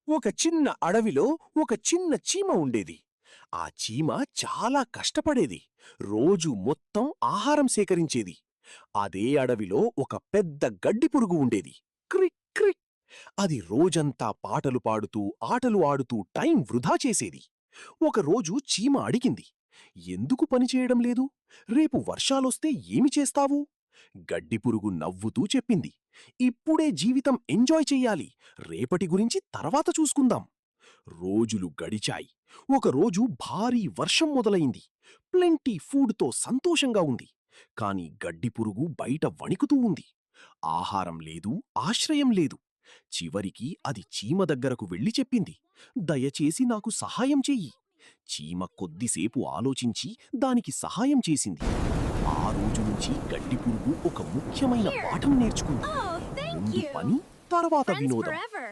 ఒక చిన్న అడవిలో ఒక చిన్న చీమ ఉండేది. ఆ చీమ చాలా కష్టపడేది. రోజు మొత్తం ఆహారం సేకరించేది. అదే అడవిలో ఒక పెద్ద గడ్డి పురుగు ఉండేది. Crick Crick. అది రోజంతా పాటలు పాడుతూ ఆటలు ఆడుతూ టైం వృధా చేసేది. ఒకరోజు చీమ అడిగింది, ఎందుకు పనిచేయడం లేదు? రేపు వర్షాలొస్తే ఏమి చేస్తావు? గడ్డిపురుగు నవ్వుతూ చెప్పింది, ఇప్పుడే జీవితం ఎంజాయ్ చెయ్యాలి. రేపటి గురించి తర్వాత చూసుకుందాం. రోజులు గడిచాయి. ఒకరోజు భారీ వర్షం మొదలైంది. ప్లెంటీ ఫుడ్తో సంతోషంగా ఉంది. కాని గడ్డిపురుగు బయట వణికుతూ ఉంది. ఆహారం లేదు, ఆశ్రయం లేదు. చివరికి అది చీమ దగ్గరకు వెళ్లి చెప్పింది, దయచేసి నాకు సహాయం చెయ్యి. చీమ కొద్దిసేపు ఆలోచించి దానికి సహాయం చేసింది. ఆ రోజు నుంచి గడ్డిపురుగు ఒక ముఖ్యమైన పాఠం నేర్చుకుంది. Oh, thank ముందు you. పని, తర్వాత Friends వినోదం. forever.